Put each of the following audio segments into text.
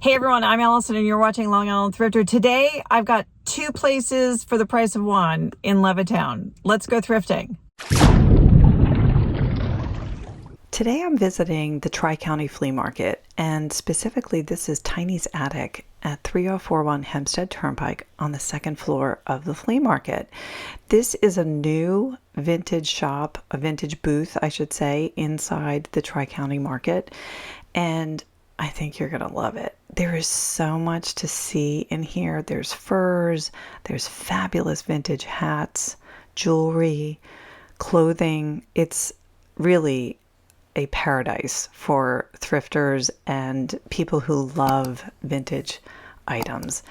Hey everyone, I'm Allison and you're watching Long Island Thrifter. Today I've got two places for the price of one in Levittown. Let's go thrifting. Today I'm visiting the Tri-County Flea Market, and specifically this is Tiny's Attic at 3041 Hempstead Turnpike on the second floor of the flea market. This is a new vintage shop, a vintage booth I should say, inside the Tri-County Market, and I think you're going to love it. There is so much to see in here. There's furs, there's fabulous vintage hats, jewelry, clothing. It's really a paradise for thrifters and people who love vintage items.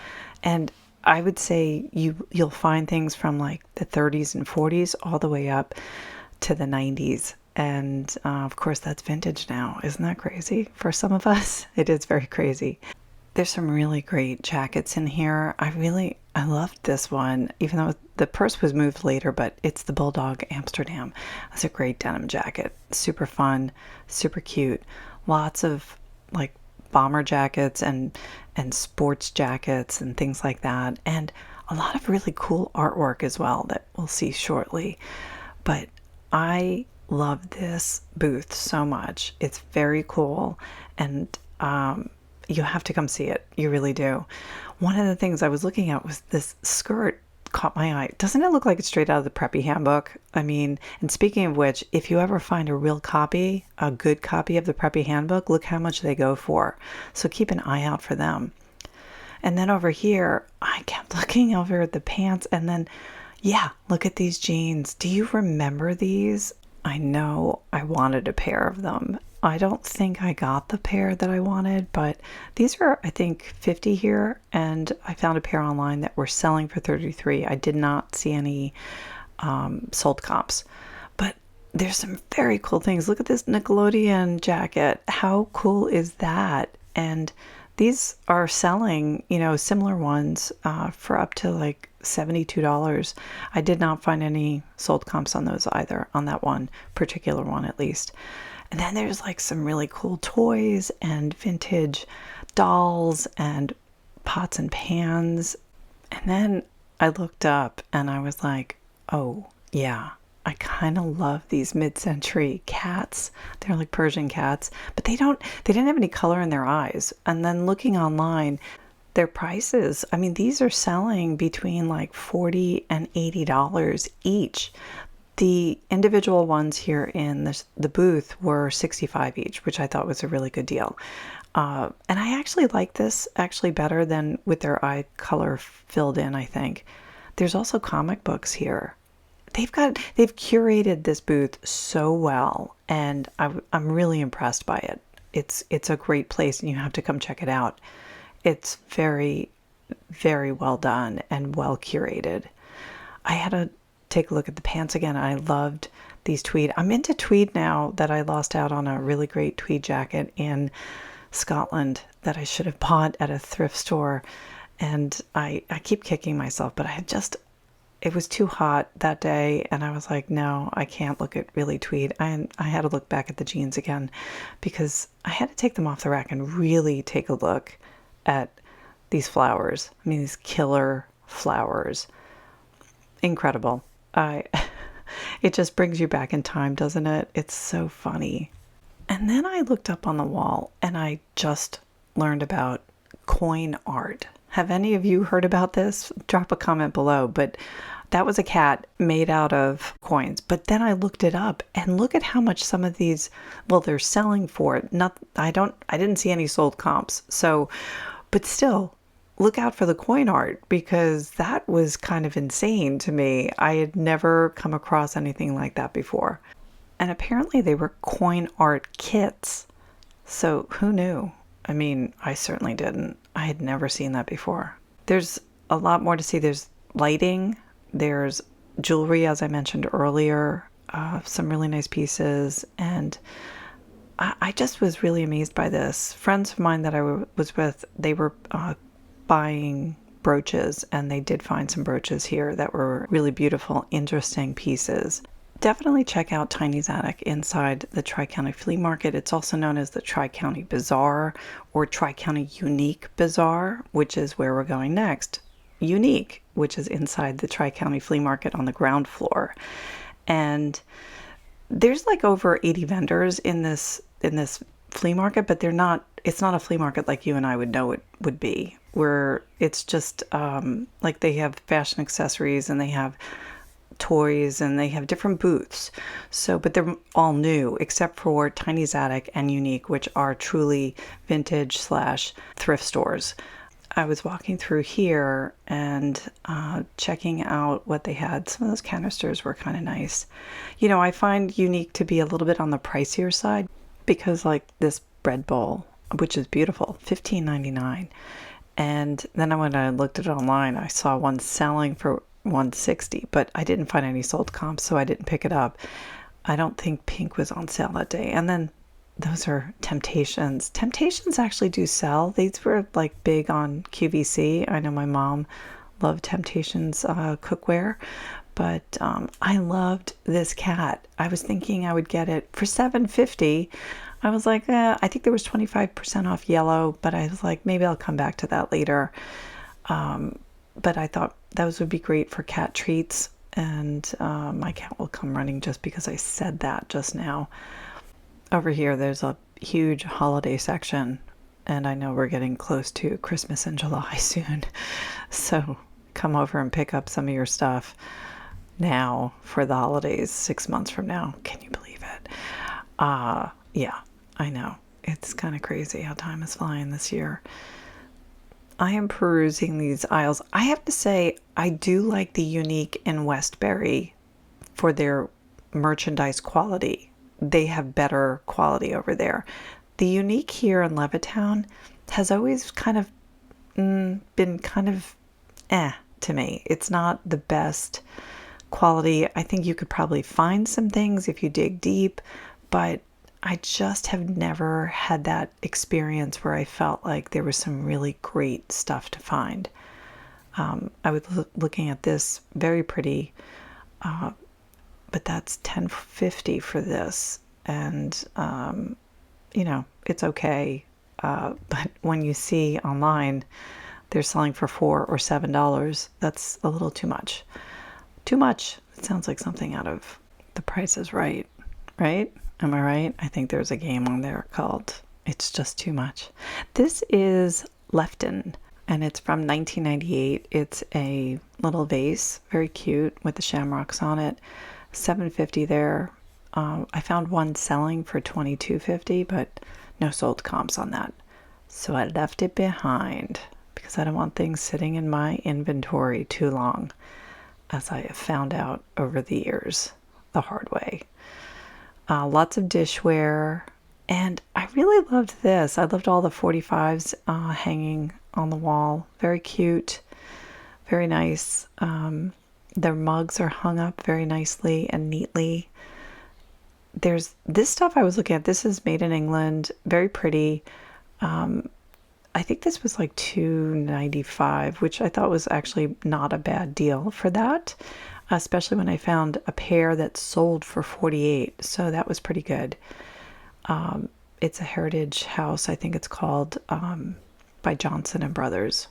And I would say you'll find things from like the 30s and 40s all the way up to the 90s. And of course, that's vintage now. Isn't that crazy? For some of us, it is very crazy. There's some really great jackets in here. I loved this one, even though the purse was moved later, but it's the Bulldog Amsterdam. It's a great denim jacket. Super fun, super cute. Lots of like bomber jackets and sports jackets and things like that. And a lot of really cool artwork as well that we'll see shortly. But I love this booth so much. It's very cool, and you have to come see it. You really do. One of the things I was looking at was this skirt caught my eye. Doesn't it look like it's straight out of the Preppy Handbook? I mean, and speaking of which, if you ever find a real copy, a good copy of the Preppy Handbook, look how much they go for. So keep an eye out for them. And then over here, I kept looking over at the pants, and then, yeah, look at these jeans. Do you remember these? I know I wanted a pair of them. I don't think I got the pair that I wanted, but these are, I think, 50 here, and I found a pair online that were selling for 33. I did not see any sold comps, but there's some very cool things. Look at this Nickelodeon jacket. How cool is that? And these are selling, similar ones for up to like $72. I did not find any sold comps on those either, on that one particular one at least. And then there's like some really cool toys and vintage dolls and pots and pans. And then I looked up and I was like, oh yeah, I kind of love these mid-century cats. They're like Persian cats, but they didn't have any color in their eyes. And then looking online, their prices, I mean, these are selling between like $40 and $80 each. The individual ones here in the booth were $65 each, which I thought was a really good deal. And I actually like this actually better than with their eye color filled in, I think. There's also comic books here. They've curated this booth so well, and I'm really impressed by it. It's a great place, and you have to come check it out. It's very, very well done and well curated. I had to take a look at the pants again. I loved these tweed. I'm into tweed now that I lost out on a really great tweed jacket in Scotland that I should have bought at a thrift store. And I keep kicking myself, but it was too hot that day, and I was like, no, I can't look at really tweed. I had to look back at the jeans again because I had to take them off the rack and really take a look at these flowers. I mean, these killer flowers. Incredible. It just brings you back in time, doesn't it? It's so funny. And then I looked up on the wall and I just learned about coin art. Have any of you heard about this? Drop a comment below. But that was a cat made out of coins. But then I looked it up and look at how much some of these, well, they're selling for. I didn't see any sold comps. So, but still, look out for the coin art because that was kind of insane to me. I had never come across anything like that before. And apparently they were coin art kits. So who knew? I mean, I certainly didn't. I had never seen that before. There's a lot more to see. There's lighting. There's jewelry, as I mentioned earlier. Some really nice pieces. And I just was really amazed by this. Friends of mine that I was with, they were buying brooches, and they did find some brooches here that were really beautiful, interesting pieces. Definitely check out Tiny's Attic inside the Tri-County Flea Market. It's also known as the Tri-County Bazaar or Tri-County Unique Bazaar, which is where we're going next. Unique, which is inside the Tri-County Flea Market on the ground floor. And there's like over 80 vendors in this flea market, but it's not a flea market like you and I would know it would be, where it's just like they have fashion accessories and they have toys and they have different booths. So, but they're all new except for Tiny's Attic and Unique, which are truly vintage slash thrift stores. I was walking through here and checking out what they had. Some of those canisters were kind of nice. You know, I find Unique to be a little bit on the pricier side because like this bread bowl, which is beautiful, $15.99. And then when I looked at it online, I saw one selling for $160, but I didn't find any sold comps, so I didn't pick it up. I don't think pink was on sale that day. And then those are Temptations. Temptations actually do sell. These were like big on QVC. I know my mom loved Temptations cookware, but I loved this cat. I was thinking I would get it for $7.50. I was like, I think there was 25% off yellow, but I was like, maybe I'll come back to that later. But I thought those would be great for cat treats, and my cat will come running just because I said that just now. Over here, there's a huge holiday section, and I know we're getting close to Christmas in July soon. So come over and pick up some of your stuff now for the holidays 6 months from now. Can you believe it? Yeah, I know. It's kind of crazy how time is flying this year. I am perusing these aisles. I have to say, I do like the Unique in Westbury for their merchandise quality. They have better quality over there. The Unique here in Levittown has always kind of been kind of to me. It's not the best quality. I think you could probably find some things if you dig deep, but I just have never had that experience where I felt like there was some really great stuff to find. I was looking at this, very pretty, but that's $10.50 for this, and you know, it's okay. But when you see online they're selling for $4 or $7, that's a little too much. Too much. It sounds like something out of The Price is Right, right? Am I right? I think there's a game on there called It's Just Too Much. This is Levittown, and it's from 1998. It's a little vase, very cute, with the shamrocks on it. $7.50 there. I found one selling for $22.50, but no sold comps on that. So I left it behind because I don't want things sitting in my inventory too long, as I have found out over the years the hard way. Lots of dishware, and I really loved this. I loved all the 45s hanging on the wall. Very cute, very nice. Their mugs are hung up very nicely and neatly. There's this stuff I was looking at. This is made in England, very pretty. I think this was like $2.95, which I thought was actually not a bad deal for that, especially when I found a pair that sold for $48. So that was pretty good. It's a heritage house, I think it's called, by Johnson & Brothers,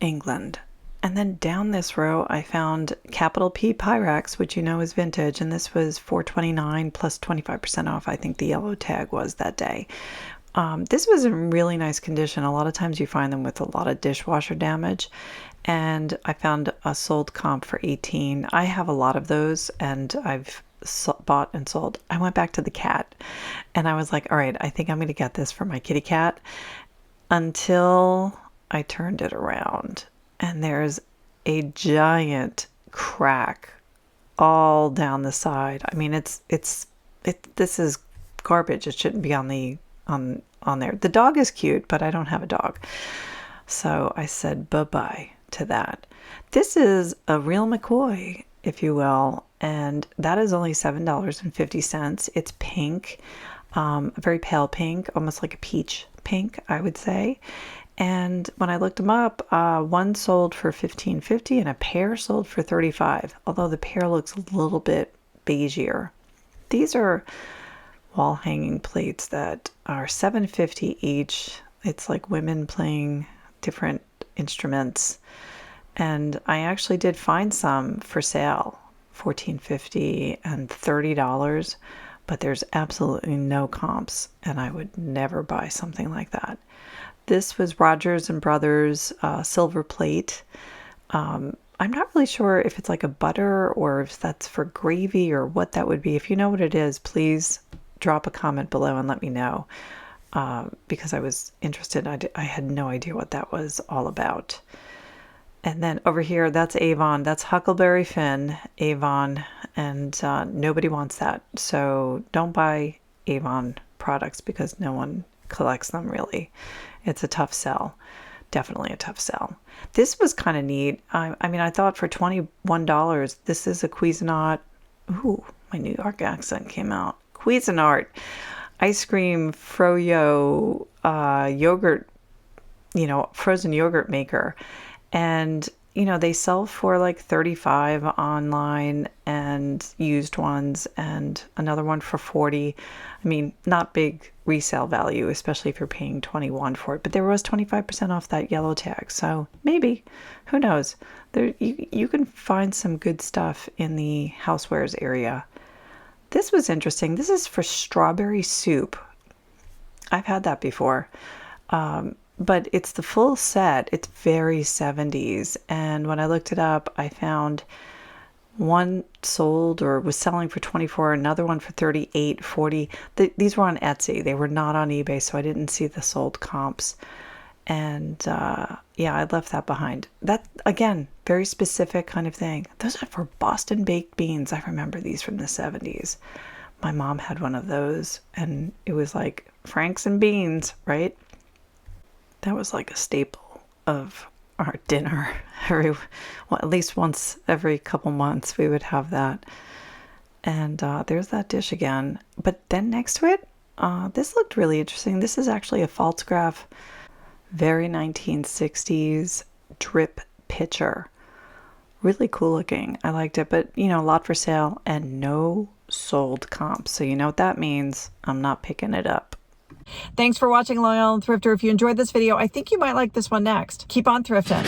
England. And then down this row, I found capital P Pyrex, which you know is vintage, and this was $4.29 plus 25% off. I think the yellow tag was that day. This was in really nice condition. A lot of times you find them with a lot of dishwasher damage, and I found a sold comp for $18. I have a lot of those, and I've bought and sold. I went back to the cat, and I was like, all right, I think I'm going to get this for my kitty cat, until I turned it around, and there's a giant crack all down the side. I mean, this is garbage. It shouldn't be on there. The dog is cute, but I don't have a dog. So I said bye-bye to that. This is a real McCoy, if you will, and that is only $7.50. It's pink, a very pale pink, almost like a peach pink, I would say. And when I looked them up, one sold for $15.50 and a pair sold for $35. Although the pair looks a little bit beigeier. These are wall hanging plates that are $7.50 each. It's like women playing different instruments. And I actually did find some for sale, $14.50 and $30, but there's absolutely no comps, and I would never buy something like that. This was Rogers and Brothers silver plate. I'm not really sure if it's like a butter or if that's for gravy or what that would be. If you know what it is, please drop a comment below and let me know, because I was interested. I had no idea what that was all about. And then over here, that's Avon. That's Huckleberry Finn, Avon, and nobody wants that. So don't buy Avon products because no one collects them really. It's a tough sell. Definitely a tough sell. This was kind of neat. I mean, I thought for $21, this is a Cuisinart. Ooh, my New York accent came out. Cuisinart ice cream froyo yogurt, frozen yogurt maker. And, they sell for like $35 online, and used ones, and another one for $40. I mean, not big resale value, especially if you're paying $21 for it. But there was 25% off that yellow tag. So maybe, who knows? You can find some good stuff in the housewares area. This was interesting. This is for strawberry soup. I've had that before. But it's the full set. It's very 70s. And when I looked it up, I found one sold or was selling for $24, another one for $38, $40. These were on Etsy. They were not on eBay, so I didn't see the sold comps. And yeah, I left that behind. That, again, very specific kind of thing. Those are for Boston baked beans. I remember these from the 70s. My mom had one of those, and it was like Franks and beans, right? That was like a staple of our dinner. At least once every couple months we would have that. And there's that dish again. But then next to it, this looked really interesting. This is actually a Falstaff, very 1960s drip pitcher. Really cool looking. I liked it, but a lot for sale and no sold comps. So you know what that means. I'm not picking it up. Thanks for watching, Long Island Thrifter. If you enjoyed this video, I think you might like this one next. Keep on thrifting.